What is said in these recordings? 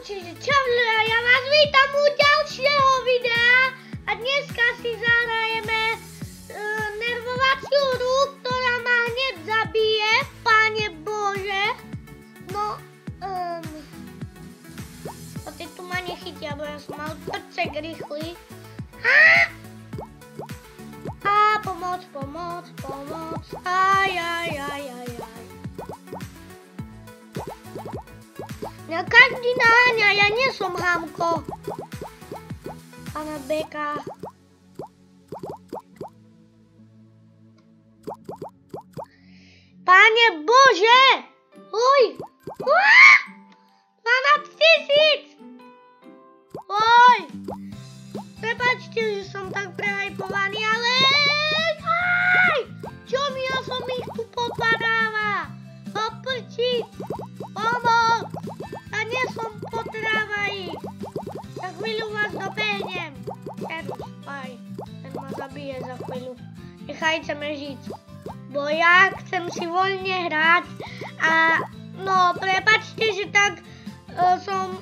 Čiže čau ľudia, ja vás vítam u ďalšieho videa a dneska si zahrajeme nervovaciu hru, ktorá ma hneď zabije, Pane Bože. No, ty tu ma nechytia, bo ja som mal prcek rýchly. Pomoc, pomoc, pomoc, aj. Mňa každý naháňa, ja nie som Hamko. Pana Beka. Pane Bože! Uj! 12 000! Oj! Prepačte, že som tak prehajpovaný, ale... Aj! Čo mi ja som ich tu potvaráva? Oprčiť! Pomoc! Ja nie som potráva ich! Za chvíľu vás dobehnem. Aj, ten ma zabije za chvíľu. Nechajte ma žiť. Bo ja chcem si voľne hrať a no prepačte, že tak som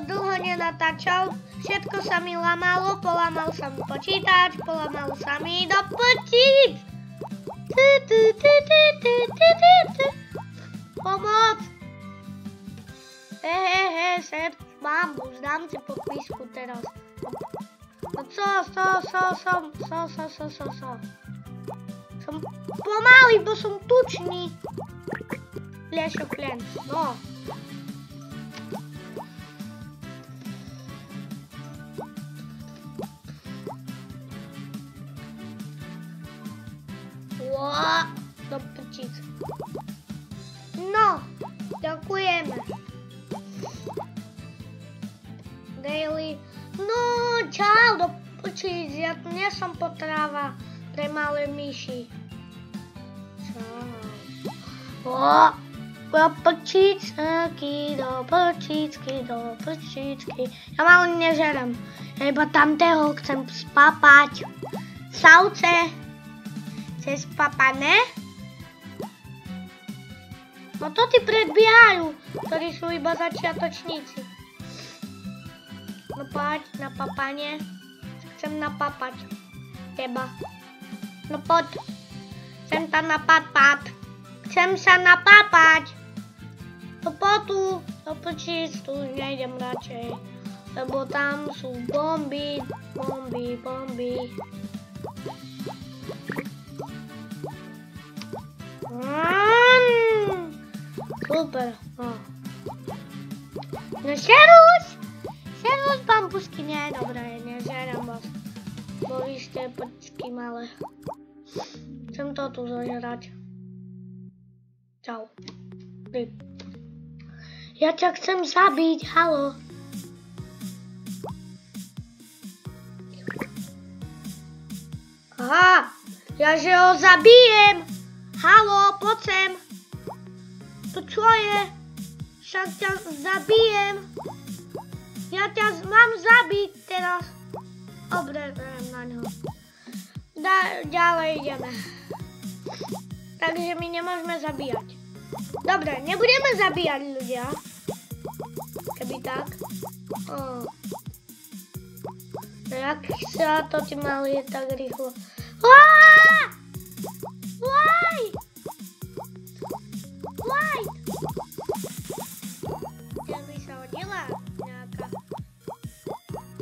dlho nenatáčal. Všetko sa mi lamalo, polamal sa mi počítač, polamal sa mi do počítač. Pomoc! Sep, bambus, dám si podpísku teraz. No co? Som pomalý, bo som tučný. Liešoklen, no. Do prčic. No, ďakujeme. Daily. No, čau, do prčic. Ja tu nie som potráva pre malé myši. Čau. Do prčičky, do prčičky. Ja malo nežerem. Ja iba tamtého chcem spapať. Savce. Chceš papané? No to ti predbiehajú, ktorí sú iba začiatočníci. No poď na papanie. Chcem napapať teba. No poď. Chcem sa napapať. Chcem sa napapať. No poď tu. No počíš, tu nejdem radšej. Lebo tam sú bomby. Super. No servus bambusky, nie, dobré, nežerem vás. Bo vy ste počky malé. Chcem to tu zožrať. Čau. Ja ťa chcem zabiť, halo. Aha, ja že ho zabijem. Halo, poď sem. To čo je? Však ťa zabijem. Ja ťa mám zabiť teraz. Dobre, na ňo. Ďalej ideme. Takže my nemôžeme zabíjať. Dobre, nebudeme zabíjať ľudia. Keby tak. Jak sa to ti mali tak rýchlo. Ja by sa hodila nejaká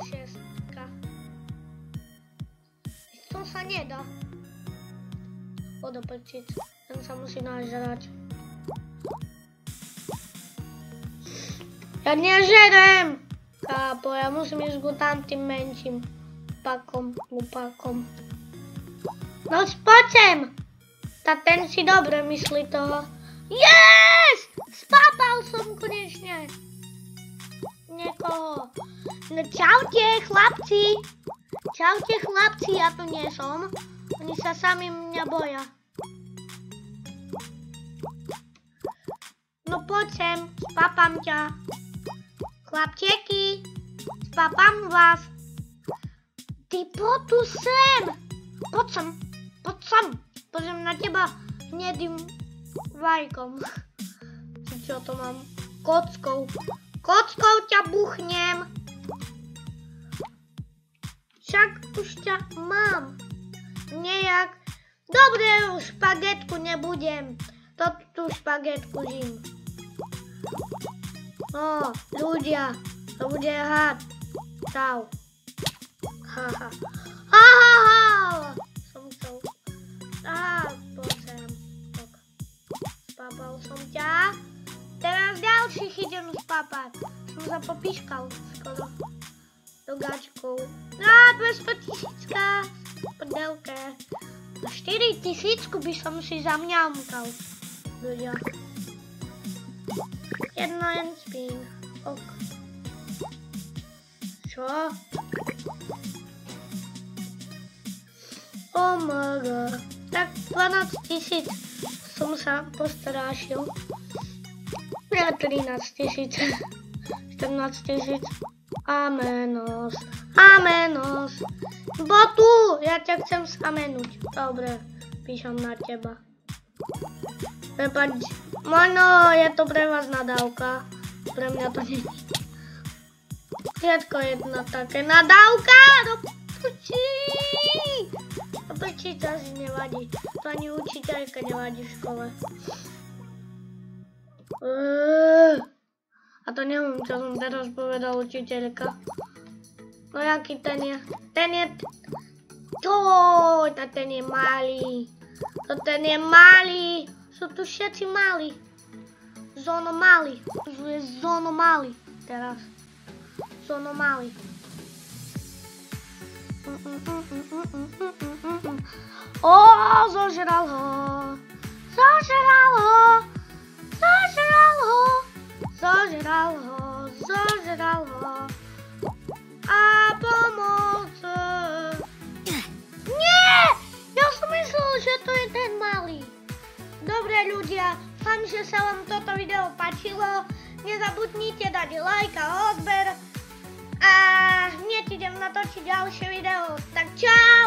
šestka. To sa nedá. Podoprčiť. Ten sa musí nažrať. Ja nežerem! Kápo, ja musím ísť ku tam tým menším upakom. No poď sem! Ten si dobre myslí toho. Yes! Spápal som konečne. Niekoho. No čaute chlapci. Čaute chlapci, ja tu nie som. Oni sa sami mňa boja. No poď sem, spápam ťa. Chlapčeky, spápam vás. Ty poď tu sem. Poď sem. Pozriem na teba hnedým vajkom. Čo to mám? Kockou. Kockou ťa buchnem. Však už ťa mám. Nejak. Dobre, už špagetku nebudem. Tú špagetku žím. No, ľudia, to bude had. Čau. Haha. Haha. Som chcel. Poď sem. Spápal som ťa. Teraz ďalších idem spápať. Som sa popíškal skoro. Do gačkov. 200 000 prdelke. 4 000 by som si zamňamkal. Ľudia. Jedno jen spím. Ok. Čo? Oh my god. Tak 12 000 som sa postrášil. Ja 13 000. 14 000. Amenos. Amenos. Botu, ja ťa chcem skamenuť. Dobre, píšem na teba. Prepač, možno je to pre vás nadávka. Pre mňa to nie. Všetko jedna také nadávka. Do piči. Do piči to asi nevadí. To ani učiteľka nevadí v škole. A to neviem, čo som teraz povedal učiteľka. No jaký ten je? Ten je... Čoj, ten je malý. To ten je malý. Sú tu všetci malí. Zono malý. Tu je zono malý teraz. Zono malý. Zožral ho. Zožral ho. Zožral ho. Zožral ho. Zožral ho. A pomoc. Nie! Ja som myslel, že to je ten malý. Dobre ľudia, dúfam, že sa vám toto video páčilo. Nezabudnite dať like a odber. A hneď idem natočiť ďalšie video. Tak čau!